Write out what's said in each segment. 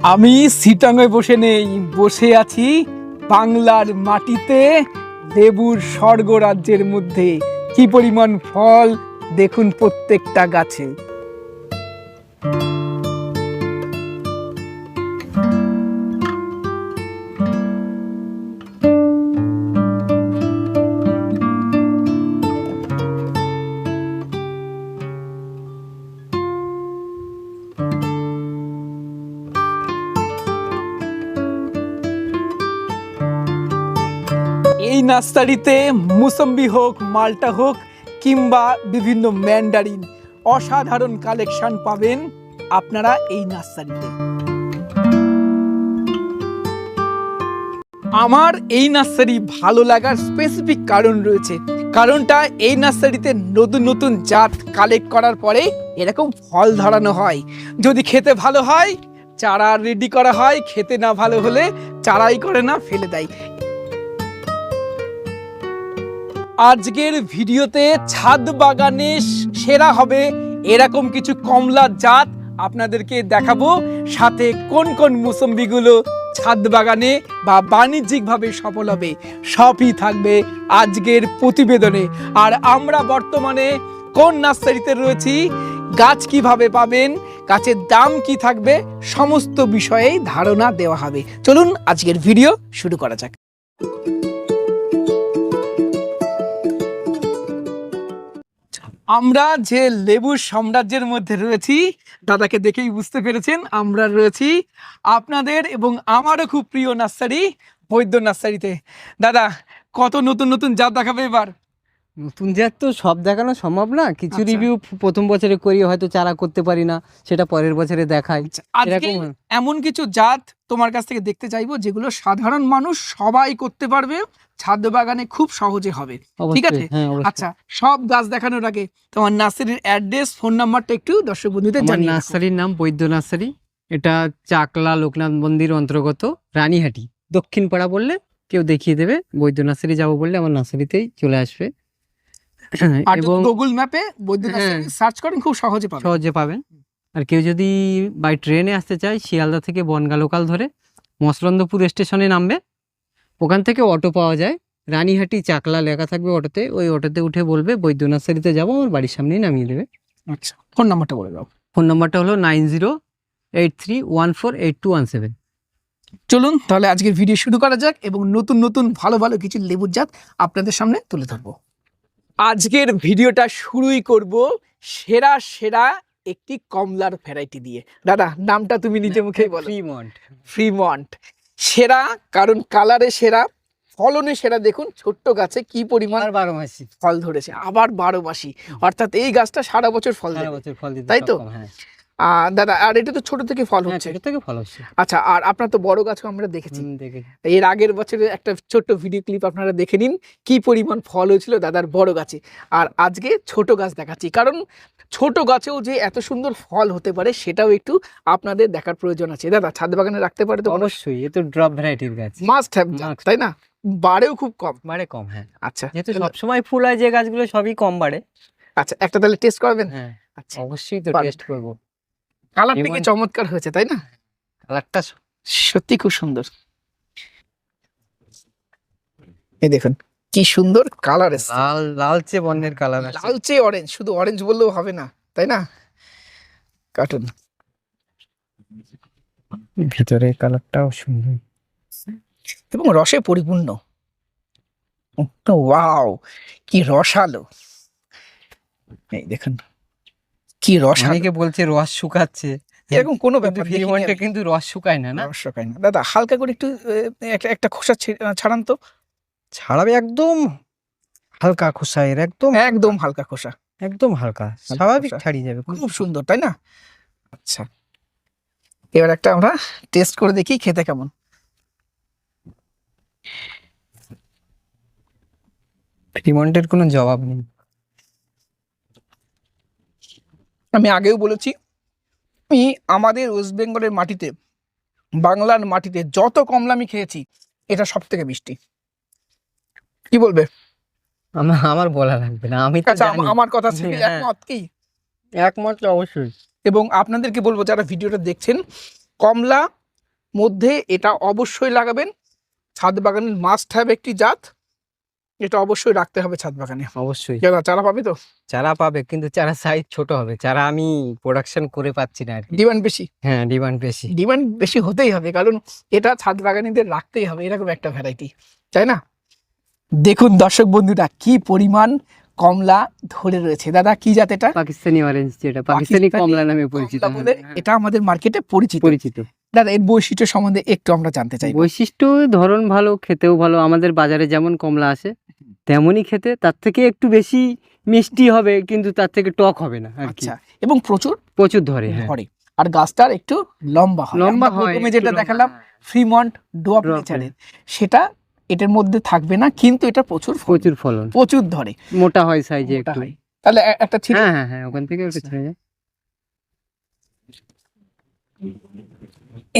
আমি সিটাঙে বসে নেই, বসে আছি বাংলার মাটিতে, লেবুর স্বর্গরাজ্যের মধ্যে। কি পরিমাণ ফল দেখুন প্রত্যেকটা গাছে। এই নার্সারিতে মুসম্বি হোক, মালটা হোক কিংবা বিভিন্ন ম্যান্ডারিন, অসাধারণ কালেকশন পাবেন আপনারা এই নার্সারিতে। আমার এই নার্সারি ভালো লাগার স্পেসিফিক কারণ রয়েছে। কারণটা, এই নার্সারিতে নতুন নতুন জাত কালেক্ট করার পরে এরকম ফল ধরানো হয়। যদি খেতে ভালো হয় চারা রেডি করা হয়, খেতে না ভালো হলে চারাই করে না, ফেলে দেয়। আজকের ভিডিওতে ছাদ বাগানে সেরা হবে এরকম কিছু কমলা জাত আপনাদেরকে দেখাবো, সাথে কোন কোন মুসম্বিগুলো ছাদ বাগানে বা বাণিজ্যিকভাবে সফল হবে, সবই থাকবে আজকের প্রতিবেদনে। আর আমরা বর্তমানে কোন নার্সারিতে রয়েছি, গাছ কিভাবে পাবেন, গাছের দাম কি থাকবে, সমস্ত বিষয়েই ধারণা দেওয়া হবে। চলুন আজকের ভিডিও শুরু করা যাক। আমরা যে লেবুর সাম্রাজ্যের মধ্যে রয়েছি, দাদাকে দেখেই বুঝতে পেরেছেন আমরা রয়েছি আপনাদের এবং আমারও খুব প্রিয় নার্সারি, বৈদ্য নার্সারিতে। দাদা, কত নতুন নতুন জাত দেখাবে এবার? নতুন জাত তো সব দেখানো সম্ভব না, কিছু রিভিউ প্রথম বছরে করি, হয়তো চারা করতে পারি না, সেটা পরের বছরে দেখাই। আজকে এমন কিছু জাত তোমার কাছ থেকে দেখতে চাইবো যেগুলো সাধারণ মানুষ সবাই করতে পারবে, ছাদ বাগানে খুব সহজে হবে, ঠিক আছে? আচ্ছা, সব গাছ দেখানোর আগে তোমার নার্সারির অ্যাড্রেস, ফোন নাম্বারটা একটু দর্শক বন্ধুদের জানিয়ে। নার্সারির নাম বৈদ্য নার্সারি, এটা চাকলা লোকনাথ মন্দির অন্তর্গত, রানীহাটি দক্ষিণ পাড়া বললে কেউ দেখিয়ে দেবে। বৈদ্য নার্সারি যাবো বললে আমার নার্সারিতেই চলে আসবে। এবং গুগল ম্যাপে বৈদ্য নার্সারি সার্চ করেন, খুব সহজে পাবেন। আর কেউ যদি বাই ট্রেনে আসতে চায়, শিয়ালদা থেকে বনগা লোকাল ধরে মসলন্দপুর স্টেশনে নামবে, ওখান থেকে অটো পাওয়া যায়, রানীহাটি চাকলা লেখা থাকবে অটোতে, ওই অটোতে উঠে বলবে বৈদ্য নার্সারিতে যাবো, আমার বাড়ির সামনেই নামিয়ে দেবে। আচ্ছা, ফোন নাম্বারটা বলে দাও। ফোন নাম্বারটা হলো 9083148217। চলুন তাহলে আজকের ভিডিও শুরু করা যাক এবং নতুন নতুন ভালো ভালো কিছু লেবুর জাত আপনাদের সামনে তুলে ধরবো। আজকের ভিডিওটা শুরুই করব সেরা সেরা একটি কমলার ভ্যারাইটি দিয়ে। দাদা, নামটা তুমি নিজে মুখেই বলো। ফ্রিমন্ট। সেরা কারণ কালারে সেরা, ফলনে সেরা। দেখুন ছোট্ট গাছে কি পরিমাণ 12 মাসি ফল ধরেছে, আবার 12 মাসি, অর্থাৎ এই গাছটা সারা বছর ফল দেবে, তাই তো? দাদা, আর এটা তো ছোট থেকে ফল হচ্ছে। আচ্ছা, আর আপনার তো বড় গাছও আমরা দেখেছি, এর আগের বছরে একটা ছোট্ট ভিডিও ক্লিপ আপনারা দেখে নিন, কি পরিমাণ ফল হয়েছিল দাদার বড় গাছে। আর আজকে ছোট গাছ দেখাচ্ছি, কারণ ছোট গাছেও যে এত সুন্দর ফল হতে পারে সেটাও একটু আপনাদের দেখার প্রয়োজন আছে। দাদা, ছাদ বাগানে রাখতে পারে তো? অবশ্যই, এ তো ড্রপ ভ্যারাইটির গাছ, মাস্ট হ্যাভ, তাই না? বাড়েও খুব কম, হ্যাঁ। আচ্ছা, যেহেতু সবসময় ফুল হয় যে গাছগুলো, সবই কম বাড়ে। আচ্ছা, একটা তাহলে টেস্ট করবেন? হ্যাঁ, আচ্ছা, অবশ্যই তো টেস্ট করবো। কালারটা কি চমৎকার হয়েছে, তাই না? কালারটা সত্যি খুব সুন্দর। এই দেখুন কি সুন্দর কালার, লালচে বর্ণের কালার, লালচে অরেঞ্জ, শুধু অরেঞ্জ বললেও হবে না, তাই না? কাটুন, ভিতরে কালারটাও সুন্দর এবং রসে পরিপূর্ণ। ওয়াও, কি রসালো! এই দেখুন কি রস। অনেকে বলছে রস শুকাচ্ছে, এরকম কোনো ব্যাপার ফ্রিমন্টে কিন্তু রস শুকায় না, রস শুকায় না। দাদা, হালকা করে একটু একটা খোসা ছাড়ান তো। ছাড়াবে একদম হালকা খোসা, এর একদম হালকা খোসা, একদম হালকা, স্বাভাবিক ছাড়িয়ে যাবে, খুব সুন্দর, তাই না? আচ্ছা, এবার একটা আমরা টেস্ট করে দেখি খেতে কেমন। ফ্রিমন্টের কোনো জবাব নেই। আমি আগেও বলেছি, আমি আমাদের ওয়েস্ট বেঙ্গলের মাটিতে, বাংলার মাটিতে যত কমলা আমি খেয়েছি, এটা সব থেকে মিষ্টি। কি বলবে? আমার বলা লাগবে না, আমি আমার কথা একমত কি? একমত অবশ্যই। এবং আপনাদেরকে বলবো, যারা ভিডিওটা দেখছেন, কমলা মধ্যে এটা অবশ্যই লাগাবেন। ছাদ বাগানের মাস্ট হ্যাভ একটি জাত, এটা অবশ্যই রাখতে হবে ছাদ বাগানে। অবশ্যই দাদা চারা পাবে তো? চারা পাবে, কিন্তু চারা সাইজ ছোট হবে, চারা আমি প্রোডাকশন করে পাচ্ছি না আর কি। ডিমান্ড বেশি? হ্যাঁ, ডিমান্ড বেশি। ডিমান্ড বেশি হতেই হবে, কারণ এটা ছাদ বাগানীদের রাখতেই হবে এরকম একটা ভ্যারাইটি, তাই না? দেখুন দর্শক বন্ধুরা কি পরিমাণ কমলা ধরে রয়েছে। দাদা কি জাত এটা? পাকিস্তানি অরেঞ্জ, যেটা পাকিস্তানি কমলা নামে পরিচিত। কমলা বলে এটা আমাদের মার্কেটে পরিচিত। পরিচিত। দাদা এর বৈশিষ্ট্য সম্বন্ধে একটু আমরা জানতে চাই। বৈশিষ্ট্য ধরন ভালো, খেতেও ভালো। আমাদের বাজারে যেমন কমলা আছে তেমনই খেতে, তার থেকে একটু বেশি মিষ্টি হবে, কিন্তু তার থেকে টক হবে না আর কি। আচ্ছা, এবং প্রচুর প্রচুর ধরে। হ্যাঁ, ধরে, আর গাছটার একটু লম্বা হয়। লম্বা আমরা হয়। প্রথমে একটু যেটা লম্বা, দেখালাম হ্যাঁ। ফ্রিমন্ট ডোয়াপ ডোয়াপ নেচারের, সেটা এটার মধ্যে থাকবে না, কিন্তু এটা প্রচুর প্রচুর ফলন, প্রচুর ধরে, মোটা হয় সাইজে মোটা একটু। হয়। তাহলে একটা ছিল। হ্যাঁ হ্যাঁ হ্যাঁ, ওখান থেকে একটু ছেড়ে যায়।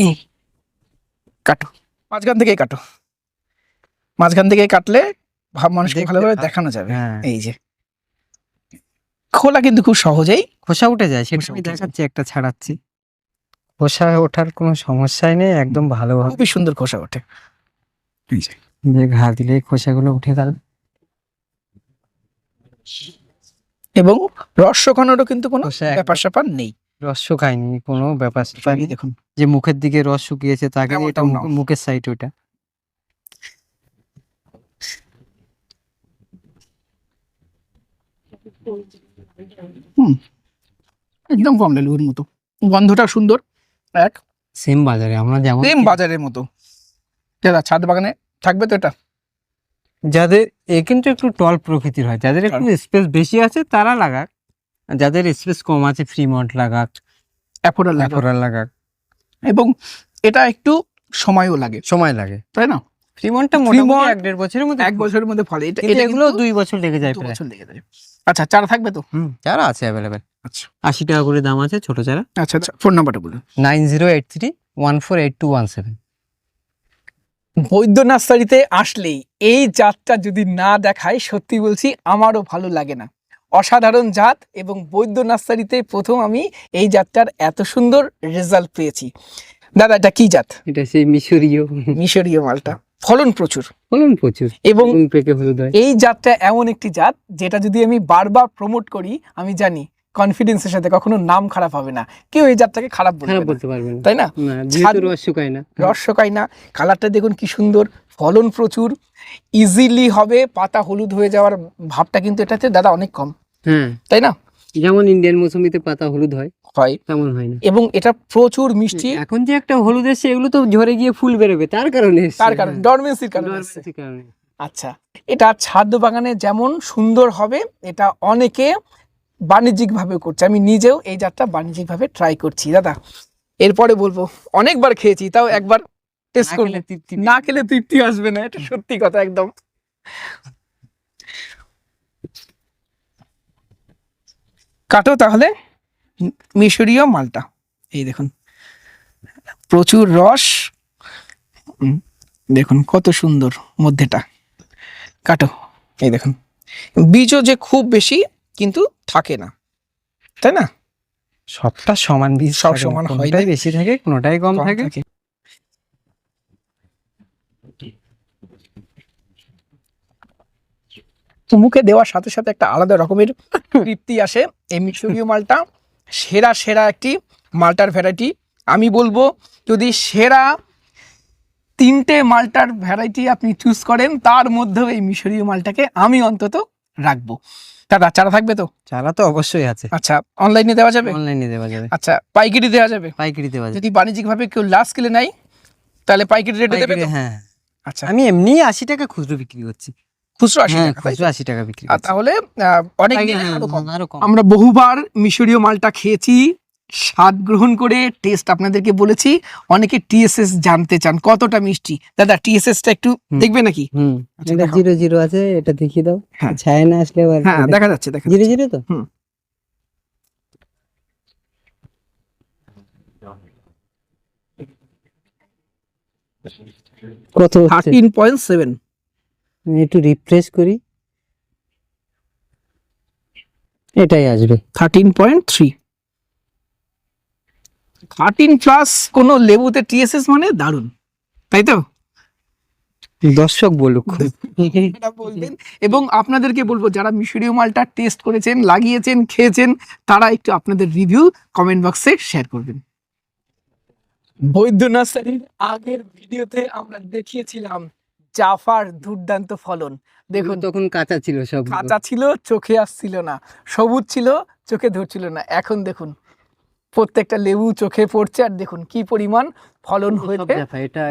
এই কাটো, মাঝখান থেকে কাটো, মাঝখান থেকে কাটলে মানুষকে দেখতে ভালোভাবে ভালো। দেখানো যাবে। হ্যাঁ। এই যে খোলা কিন্তু খুব সহজেই খোসা উঠে যায়, সেটা খোসা আমি উঠে যায়। দেখাচ্ছি, একটা ছাড়াচ্ছি। খোসা ওঠার কোনো সমস্যাই নেই, একদম ভালোভাবে খুবই সুন্দর খোসা ওঠে। এই যে যে ঘা দিলে খোসাগুলো উঠে গেল। এবং রস শোকানোরও কিন্তু কোনো খোসা একদম ব্যাপার স্যাপার নেই। রস শুকায়নি, কোনো ব্যাপার এই দেখুন যে মুখের দিকে রস শুকিয়েছে তাকে, এটা এমনটাও না। মুখের সাইড ওটা। একদম কমলা লেবুর মতো, গন্ধটা সুন্দর, এক সেম বাজারে আমরা যেমন সেম বাজারের মতো। দাদা ছাদ বাগানে থাকবে তো এটা? যাদের কিন্তু একটু টল প্রকৃতির হয়, যাদের একটু স্পেস বেশি আছে তারা লাগাক, আর যাদের স্পেস কম আছে ফ্রিমন্ট লাগাক, অ্যাফোর্ডাল অ্যাফোরা লাগাক। এবং এটা একটু সময়ও লাগে, সময় লাগে, তাই না? ফ্রিমন্টটা Fremont মোটামুটি 1-1.5 বছরের মধ্যে, এক বছরের মধ্যে ফলে, এটা কিন্তু এটা এগুলো কিন্তু 2 বছর লেগে যায় 2 প্রায়। বছর লেগে যায়। আচ্ছা চারা থাকবে তো? চারা আছে অ্যাভেলেবেল। আচ্ছা 80 টাকা করে দাম আছে ছোট চারা। আচ্ছা আচ্ছা, ফোন নাম্বারটা বলুন। 9083148217। বৈদ্য নার্সারিতে আসলেই এই জাতটা যদি না দেখায়, সত্যি বলছি আমারও ভালো লাগে না। অসাধারণ জাত, এবং বৈদ্য নার্সারিতে প্রথম আমি এই জাতটার এত সুন্দর রেজাল্ট পেয়েছি। দাদা এটা কি জাত? এটা সেই মিশরীয়, মিশরীয় মালটা, ফলন প্রচুর, ফলন প্রচুর এবং এবং পেকে হলুদ হয়। এই জাতটা এমন একটি জাত যেটা যদি আমি বারবার প্রমোট করি, আমি জানি কনফিডেন্সের সাথে কখনো নাম খারাপ হবে না, কেউ এই জাতটাকে খারাপ বলবে খারাপ না, বলতে পারবেন না। তাই না? না, যেহেতু রস শুকায় না। রস শোকায় না, কালারটা দেখুন কি সুন্দর, ফলন প্রচুর, ইজিলি হবে, পাতা হলুদ হয়ে যাওয়ার ভাবটা কিন্তু এটাতে দাদা অনেক কম, হ্যাঁ, তাই না? যেমন ইন্ডিয়ান মৌসুমিতে পাতা হলুদ হয়, হয়, তেমন হয় না। এবং এটা প্রচুর মিষ্টি, এখন যে একটা হলুদ এসছে, এগুলো তো ঝরে গিয়ে ফুল বেরোবে, তার কারণে এসছে। তার কারণ ডরমেন্সির কারণে এসছে। Dormancy কারণে। আচ্ছা, এটা ছাদ বাগানে যেমন সুন্দর হবে, এটা অনেকে বাণিজ্যিক ভাবে করছে, আমি নিজেও এই জাতটা বাণিজ্যিক ভাবে ট্রাই করছি। দাদা এরপরে বলবো, অনেকবার খেয়েছি, তাও একবার টেস্ট না করবো, খেলে তৃপ্তি না খেলে তৃপ্তি আসবে না, এটা সত্যি কথা একদম। কাটো তাহলে মিশরীয় মালটা, এই দেখুন প্রচুর রস, দেখুন কত সুন্দর মধ্যেটা, কাটো। এই দেখুন বীজও যে খুব বেশি কিন্তু থাকে না, তাই না? সবটা সমান বীজ, সব থাকে না, সমান হয় না। কোনোটাই বেশি থাকে, কোনোটাই কম কম থাকে। থাকে। তো মুখে দেওয়ার সাথে সাথে একটা আলাদা রকমের তৃপ্তি আসে। এই মিশরীয় মালটা সেরা সেরা একটি মালটার ভ্যারাইটি, আমি বলবো যদি সেরা 3টে মালটার ভ্যারাইটি আপনি চুজ করেন, তার মধ্যেও এই মিশরীয় মালটাকে আমি অন্তত রাখবো। দাদা চারা থাকবে তো? চারা তো অবশ্যই আছে, আচ্ছা অনলাইনে দেওয়া যাবে? অনলাইনে দেওয়া যাবে, আচ্ছা পাইকারি দেওয়া যাবে? পাইকারি দেওয়া যাবে। যদি বাণিজ্যিক ভাবে কেউ লার্জ স্কেলে নেয় তাহলে পাইকারি রেটে দেবে পাইকারি, তো? হ্যাঁ। আচ্ছা আমি এমনি 80 টাকা খুচরো বিক্রি করছি। খুচরো 80 হ্যাঁ, টাকা, তাই তো? খুচরো 80 টাকা বিক্রি আর করছি। তাহলে অনেক পাইকারি, দিনে হ্যাঁ, আরো কম। আরো কম। আমরা বহুবার মিশরীয় মালটা খেয়েছি, স্বাদ গ্রহণ করে টেস্ট আপনাদেরকে বলেছি, অনেকে টিএসএস জানতে চান কতটা মিষ্টি। দাদা টিএসএস টা একটু দেখবে নাকি? আচ্ছা, এটা দেখাও। 00 আছে, এটা দেখিয়ে দাও। হ্যাঁ। ছায়া না আসলে আবার হ্যাঁ দেখা যাচ্ছে, দেখা 00 তো। হুম। কত হচ্ছে? 13.7। আমি একটু রিফ্রেশ করি, এটাই আসবে। 13.3। 13 প্লাস কোনো লেবুতে টিএসএস মানে দারুণ, তাই তো? দর্শক বলুক। এটা বলবেন, এবং আপনাদেরকে বলবো যারা মিশরীয় মালটা টেস্ট করেছেন, লাগিয়েছেন, খেয়েছেন, তারা একটু আপনাদের রিভিউ কমেন্ট বক্সে শেয়ার করবেন। বৈদ্য নার্সারির আগের ভিডিওতে আমরা দেখিয়েছিলাম জাফার দুর্দান্ত ফলন। দেখুন তখন কাঁচা ছিল সব, কাঁচা ছিল, চোখে আসছিল না, সবুজ ছিল, চোখে ধরছিল না। এখন দেখুন প্রত্যেকটা লেবু চোখে পড়ছে, আর দেখুন কি পরিমাণ ফলন হয়েছে।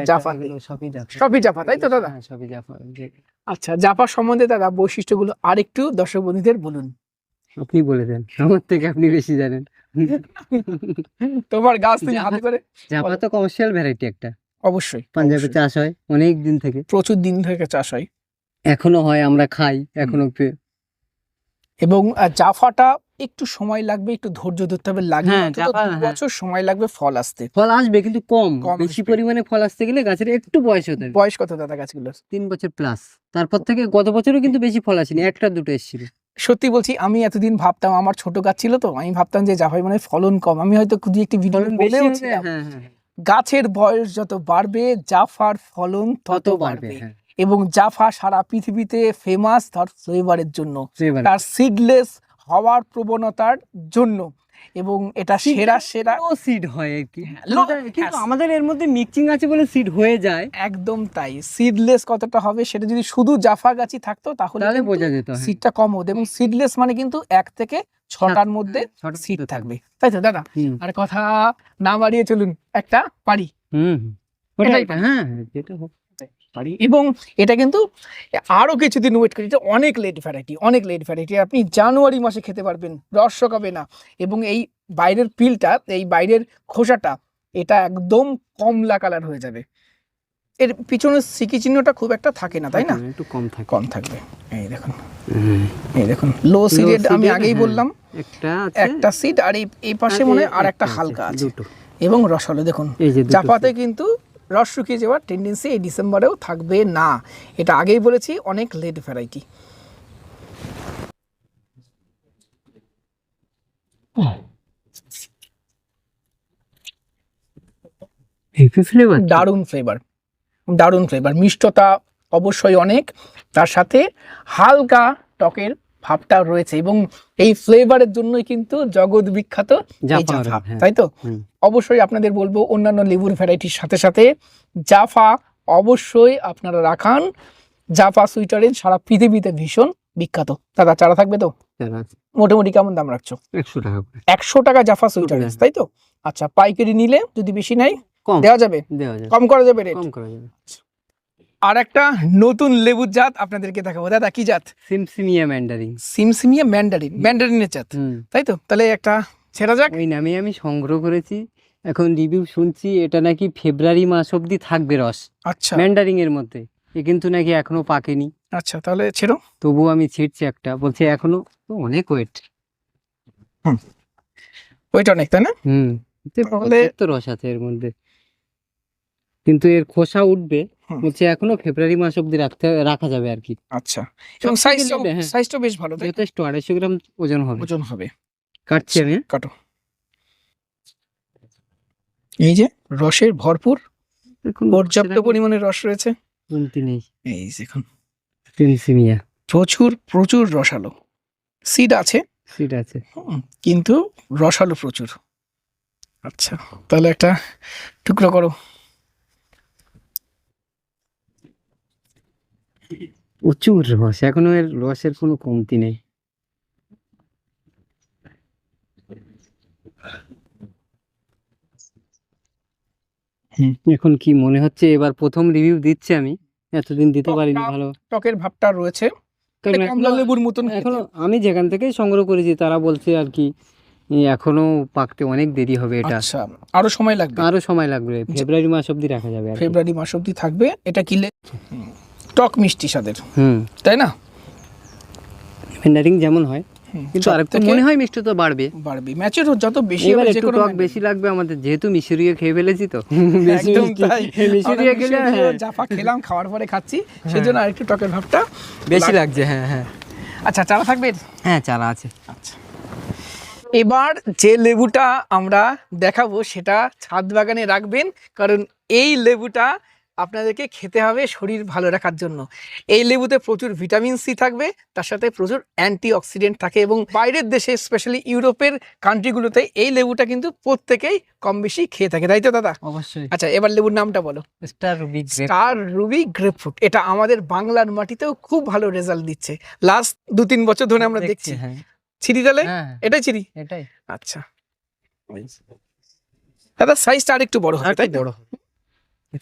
জাফা সবই জাফা, তাই তো দাদা? সবই জাফা। আচ্ছা, জাফা সম্বন্ধে দাদা বৈশিষ্ট্যগুলো আরেকটু দর্শক বন্ধুদের বলুন। আপনি বলে দেন, আমার থেকে আপনি বেশি জানেন। তোমার গাছ তুমি হাতে করে। জাফা তো কমার্শিয়াল ভ্যারাইটি একটা, অবশ্যই পাঞ্জাবে চাষ হয় অনেক দিন থেকে, প্রচুর দিন থেকে চাষ হয়, এখনো হয়, আমরা খাই এখনো। এবং জাফাটা একটু সময় লাগবে, একটু ধৈর্য ধরতে হবে, লাগে হ্যাঁ, অন্তত জাফা, 2 বছর সময় লাগবে ফল আসতে। ফল আসবে কিন্তু কম, কম বেশি আসবে। পরিমাণে ফল আসতে গেলে গাছের একটু বয়স হতে হবে। বয়স কত দাদা গাছগুলোর? 3 বছর প্লাস। তারপর থেকে গত বছরও কিন্তু বেশি ফল আসেনি, একটা দুটো এসেছিল। সত্যি বলছি, আমি এতদিন ভাবতাম, আমার ছোট গাছ ছিল তো, আমি ভাবতাম যে জাফাই মানে ফলন কম। আমি হয়তো দুই একটি ভিডিও বলেওছিলাম, গাছের বয়স যত বাড়বে জাফার ফলন তত বাড়বে। এবং জাফা সারা পৃথিবীতে ফেমাস তার ফ্লেভারের জন্য, তার সিডলেস হওয়ার প্রবণতার জন্য, এবং এটা সেরা সিড হয় আর কি। কিন্তু আমাদের এর মধ্যে মিক্সিং আছে বলে সিড হয়ে যায়। একদম তাই, সিডলেস কতটা হবে সেটা যদি শুধু জাফা গাছই থাকতো তাহলে বোঝা যেত, সিডটা কম হতো। এবং সিডলেস মানে কিন্তু 1 থেকে 6টার মধ্যে সিড থাকবে, তাই তো দাদা? আর কথা না বাড়িয়ে চলুন একটা পারি। হ্যাঁ, যেটা হোক পারি। এবং এটা কিন্তু আরো কিছুদিন ওয়েট করি, এটা অনেক লেট ভ্যারাইটি, অনেক লেট ভ্যারাইটি। আপনি জানুয়ারি মাসে খেতে পারবেন, রস শোকাবে না। এবং এই বাইরের পিলটা, এই বাইরের খোসাটা, এটা একদম কমলা কালার হয়ে যাবে। এর পিছনে সিকি চিহ্নটা খুব একটা থাকে না, তাই না? একটু কম থাকে, কম থাকবে। এই দেখুন, এই দেখুন লো সিডেড, আমি আগেই বললাম একটা সিড, আর এই পাশে মনে হয় আর একটা হালকা আছে। এবং রসালো দেখুন, জাফাতে কিন্তু রস শুকিয়ে যাওয়ার টেন্ডেন্সি এই ডিসেম্বরেও থাকবে না, এটা আগেই বলেছি, অনেক লেট ভ্যারাইটি। দারুণ ফ্লেভার, দারুণ ফ্লেভার, মিষ্টতা অবশ্যই অনেক, তার সাথে হালকা টকের ভাবটা রয়েছে। এবং এই ফ্লেভারের জন্যই কিন্তু জগৎ বিখ্যাত জাফা, তাই তো? অবশ্যই আপনাদের বলবো অন্যান্য লেবুর ভ্যারাইটির সাথে সাথে জাফা অবশ্যই আপনারা রাখান। জাফা সুইট অরেঞ্জ সারা পৃথিবীতে ভীষণ বিখ্যাত। দাদা চারা থাকবে তো? মোটামুটি কেমন দাম রাখছো? 100 টাকা। 100 টাকা জাফা সুইট অরেঞ্জ, তাই তো? আচ্ছা, পাইকারি নিলে যদি বেশি নাই দেওয়া যাবে, কম করা যাবে রেট? আর একটা নতুন লেবুর জাত আপনাদেরকে দেখাবো। দাদা কি জাত? সিমসিমিয়া ম্যান্ডারিন। সিমসিমিয়া ম্যান্ডারিন, ম্যান্ডারিনের জাত, তাই তো? তাহলে একটা ছেড়া যাক। ওই নামে আমি সংগ্রহ করেছি, এখন রিভিউ শুনছি এটা নাকি ফেব্রুয়ারি মাস অবধি থাকবে রস। আচ্ছা, ম্যান্ডারিন এর মধ্যে, এ কিন্তু নাকি এখনো পাকেনি। আচ্ছা, তাহলে ছেড়ো। তবু আমি ছিটছি একটা, বলছে এখনো অনেক ওয়েট। ওয়েট অনেক, তাই না? তাহলে তো রস আছে এর মধ্যে, কিন্তু এর খোসা উঠবে, বলছে এখনো ফেব্রুয়ারি মাস অবধি রাখা যাবে আর কি। আচ্ছা, এবং সাইজটা বেশ ভালো, যথেষ্ট, 250 গ্রাম ওজন হবে। কাটছি আমি, কাটো। এই যে রসের ভরপুর, পর্যাপ্ত পরিমাণে রস রয়েছে, কমতি নেই। এই দেখুন সিমসিমিয়া প্রচুর প্রচুর রসালো, সিড আছে কিন্তু রসালো প্রচুর। আচ্ছা, তাহলে একটা টুকরো করো। প্রচুর রস, এখনো এর রসের কোনো কমতি নেই। এখন কি মনে হচ্ছে, এবার প্রথম রিভিউ দিচ্ছি আমি, এতদিন দিতে পারিনি। ভালো টকের ভাবটা রয়েছে, কমলা লেবুর মতন। এখনো আমি যেখান থেকে সংগ্রহ করেছি তারা বলছে আর কি এখনো পাকতে অনেক দেরি হবে, এটা আরো সময় লাগবে, ফেব্রুয়ারি মাস অবধি রাখা যাবে, ফেব্রুয়ারি মাস অবধি থাকবে। এটা কিলে টক মিষ্টি স্বাদের, তাই না? ম্যান্ডারিন যেমন হয়, কিন্তু আরেকটু মনে হয় মিষ্টি তো বাড়বে, ম্যাচুর যত বেশি হবে একটু টক বেশি লাগবে আমাদের, যেহেতু মিশরীয় খেয়ে ফেলেছি তো। মিশরীয় খেলে জাফা খেলাম, খাওয়ার পরে খাচ্ছি, সেজন্য আরেকটু টকের ভাবটা বেশি লাগছে। হ্যাঁ। আচ্ছা, চারা থাকবে? হ্যাঁ, চারা আছে। আচ্ছা, এবার যে লেবুটা আমরা দেখাবো সেটা ছাদ বাগানে রাখবেন, কারণ এই লেবুটা আপনাদেরকে খেতে হবে শরীর ভালো রাখার জন্য। এই লেবুতে প্রচুর ভিটামিন সি থাকবে, তার সাথে প্রচুর অ্যান্টি অক্সিডেন্ট থাকে, এবং বাইরের দেশে স্পেশালি ইউরোপের কান্ট্রিগুলোতে এই লেবুটা কিন্তু প্রত্যেকেই কম বেশি খেয়ে থাকে, তাই তো দাদা? অবশ্যই। আচ্ছা, এবার লেবুর নামটা বলো। Star Ruby grape. Star Ruby grapefruit. এটা আমাদের বাংলার মাটিতেও খুব ভালো রেজাল্ট দিচ্ছে, লাস্ট 2-3 বছর ধরে আমরা দেখছি। হ্যাঁ ছিরি তাহলে হ্যাঁ এটাই ছিরি। এটাই আচ্ছা দাদা, সাইজটা আর একটু বড় হবে, তাই তো? বড়।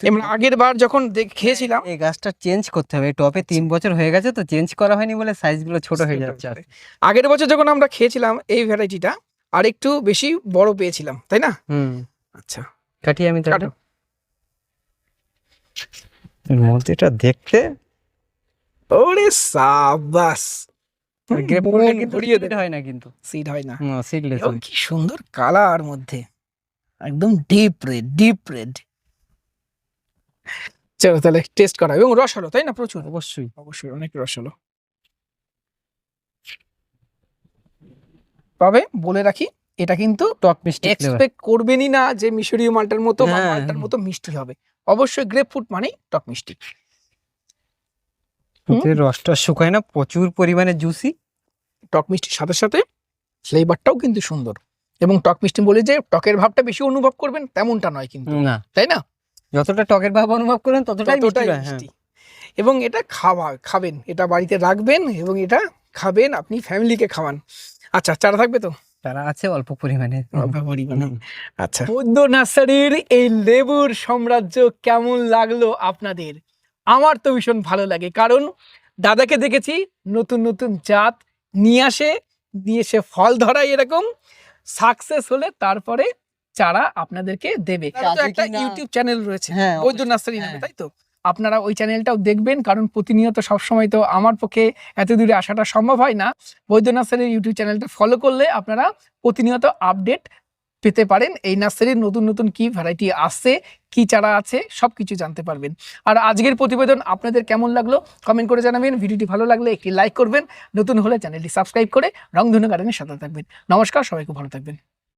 আমরা আগের বার যখন খেয়েছিলাম, এই গাছটা চেঞ্জ করতে হবে, টপে 3 বছর হয়ে গেছে তো চেঞ্জ করা হয়নি বলে সাইজগুলো ছোট হয়ে যাচ্ছে। আগের বছর যখন আমরা খেয়েছিলাম এই ভ্যারাইটিটা আর একটু বেশি বড় পেয়েছিলাম, তাই না? আচ্ছা, কাটি আমি তো। কাটো। এর মধ্যেটা দেখতে ওরে সাবাস, গ্রেপফ্রুটটা মন কিন্তু ভরিয়ে seed দেবে। হয় না কিন্তু। সিড হয় না, সিডলেস। এবং কি সুন্দর কালার মধ্যে, একদম ডিপ রেড, ডিপ রেড। চলো তাহলে টেস্ট করা, এবং রস হলো, তাই না? প্রচুর, অবশ্যই। অবশ্যই অনেক রস হলো। তবে বলে রাখি, এটা কিন্তু টক মিষ্টি ফ্লেভার। এক্সপেক্ট করবেনই না যে মিশরীয় মালটার মতো বা হ্যাঁ, মালটার মতো মিষ্টি হবে। অবশ্যই গ্রেপফ্রুট মানেই টক মিষ্টি। এতে রসটা শুকায় না, প্রচুর পরিমাণে জুসি। টক মিষ্টির সাথে সাথে ফ্লেভারটাও কিন্তু সুন্দর, এবং টক মিষ্টি বলে যে টকের ভাবটা বেশি অনুভব করবেন তেমনটা নয় কিন্তু, না, তাই না? যতটা টকের ভাব অনুভব করেন ততটাই ততটাই মিষ্টি। মিষ্টি। এবং এটা খাবেন, এটা বাড়িতে রাখবেন এবং এটা খাবেন, আপনি ফ্যামিলিকে খাওয়ান। আচ্ছা, চারা থাকবে তো? তারা আছে অল্প পরিমাণে। আচ্ছা, বৈদ্য নার্সারির এই লেবুর সাম্রাজ্য কেমন লাগলো আপনাদের? আমার তো ভীষণ ভালো লাগে, কারণ দাদাকে দেখেছি নতুন নতুন জাত নিয়ে এসে ফল ধরায়, এরকম সাকসেস হলে তারপরে চারা আপনাদেরকে দেবে। কাজে একটা কিনা- ইউটিউব চ্যানেল রয়েছে হ্যাঁ, বৈদ্য নার্সারি নামে, তাই তো? আপনারা ওই চ্যানেলটাও দেখবেন, কারণ প্রতিনিয়ত সবসময় তো আমার পক্ষে এত দূরে আসাটা সম্ভব হয় না। বৈদ্য নার্সারির ইউটিউব চ্যানেলটা ফলো করলে আপনারা প্রতিনিয়ত আপডেট পেতে পারেন, এই নার্সারির নতুন নতুন কি ভ্যারাইটি আসছে, কি চারা আছে, সবকিছু জানতে পারবেন। আর আজকের প্রতিবেদন আপনাদের কেমন লাগলো কমেন্ট করে জানাবেন। ভিডিওটি ভালো লাগলে একটি লাইক করবেন, নতুন হলে চ্যানেলটি সাবস্ক্রাইব করে রংধনু গার্ডেনের সাথে থাকবেন। নমস্কার, সবাই খুব ভালো থাকবেন।